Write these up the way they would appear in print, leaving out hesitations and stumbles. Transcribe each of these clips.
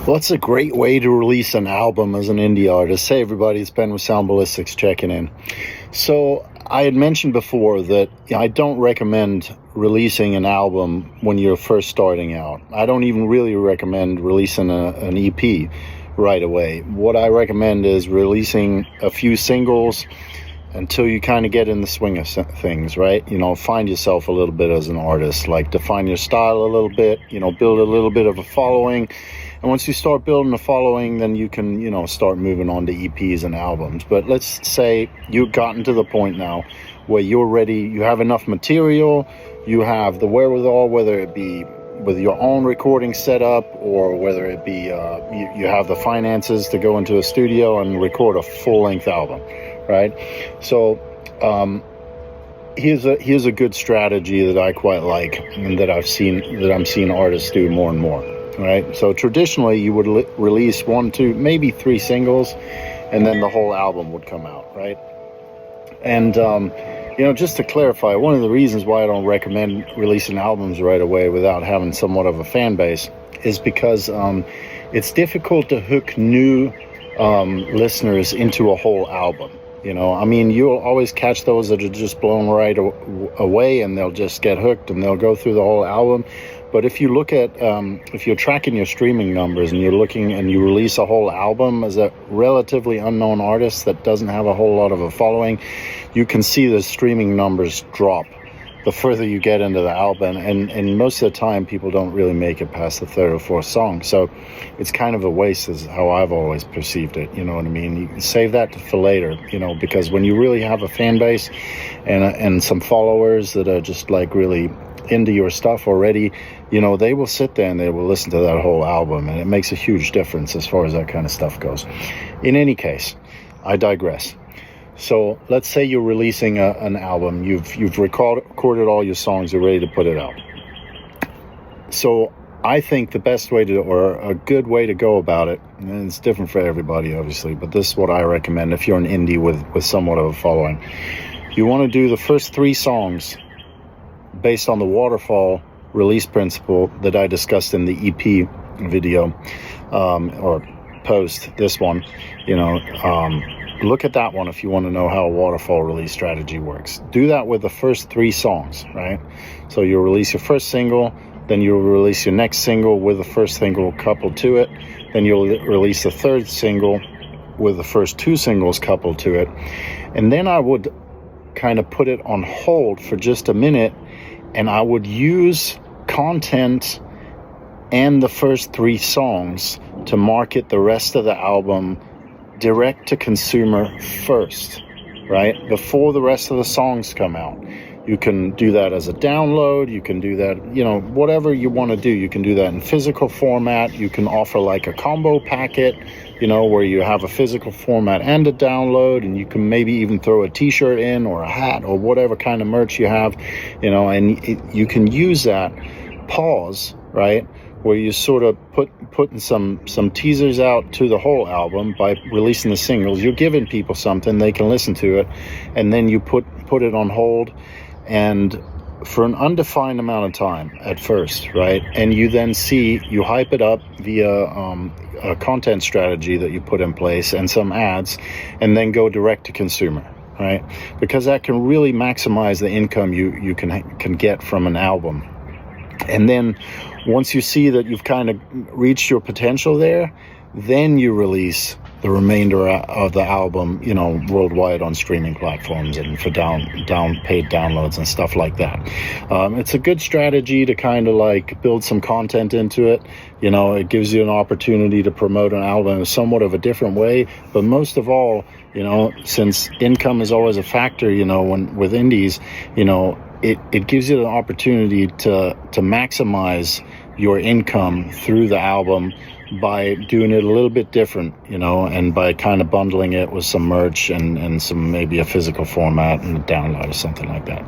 Well, it's a great way to release an album as an indie artist. Hey, everybody, it's Ben with Sound Ballistics checking in. So I had mentioned before that I don't recommend releasing an album when you're first starting out. I don't even really recommend releasing an EP right away. What I recommend is releasing a few singles until you kind of get in the swing of things, right? Find yourself a little bit as an artist, like define your style a little bit, build a little bit of a following. And once you start building a following, then you can, start moving on to EPs and albums. But let's say you've gotten to the point now where you're ready, you have enough material, you have the wherewithal, whether it be with your own recording setup or whether it be you have the finances to go into a studio and record a full-length album, right? So here's a good strategy that I quite like and that I'm seeing artists do more and more. Right, so traditionally you would release 1, 2, maybe 3 singles, and then the whole album would come out, right? And just to clarify, one of the reasons why I don't recommend releasing albums right away without having somewhat of a fan base is because it's difficult to hook new listeners into a whole album. You'll always catch those that are just blown right away, and they'll just get hooked and they'll go through the whole album. But if you look at, if you're tracking your streaming numbers and you're looking and you release a whole album as a relatively unknown artist that doesn't have a whole lot of a following, you can see the streaming numbers drop the further you get into the album. And most of the time, people don't really make it past the 3rd or 4th song. So it's kind of a waste is how I've always perceived it. You know what I mean? You can save that for later, because when you really have a fan base and some followers that are just like really into your stuff already, they will sit there and they will listen to that whole album, and it makes a huge difference as far as that kind of stuff goes. In any case, I digress. So let's say you're releasing an album, you've recorded all your songs, you're ready to put it out. So I think the best way to, or a good way to go about it, and it's different for everybody obviously, but this is what I recommend if you're an indie with somewhat of a following. You want to do the first 3 songs based on the waterfall release principle that I discussed in the EP video or post, this one. Look at that one if you want to know how a waterfall release strategy works. Do that with the first 3 songs, right? So you'll release your first single, then you'll release your next single with the first single coupled to it, then you'll release the 3rd single with the first 2 singles coupled to it, and then I would kind of put it on hold for just a minute, and I would use content and the first 3 songs to market the rest of the album direct to consumer first, right? Before the rest of the songs come out. You can do that as a download. You can do that, whatever you want to do. You can do that in physical format. You can offer like a combo packet, where you have a physical format and a download, and you can maybe even throw a t-shirt in or a hat or whatever kind of merch you have, and you can use that pause, right, where you sort of putting some teasers out to the whole album by releasing the singles. You're giving people something, they can listen to it, and then you put it on hold and for an undefined amount of time at first, right? And you then you hype it up via a content strategy that you put in place and some ads, and then go direct to consumer, right? Because that can really maximize the income you can get from an album. And then once you see that you've kind of reached your potential there, then you release the remainder of the album, worldwide on streaming platforms and for down paid downloads and stuff like that. It's a good strategy to kind of like build some content into it. It gives you an opportunity to promote an album in somewhat of a different way. But most of all, since income is always a factor, when with indies, it gives you an opportunity to maximize your income through the album by doing it a little bit different, and by kind of bundling it with some merch and some maybe a physical format and a download or something like that.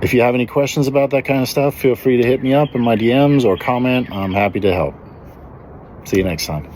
If you have any questions about that kind of stuff, feel free to hit me up in my DMs or comment. I'm happy to help. See you next time.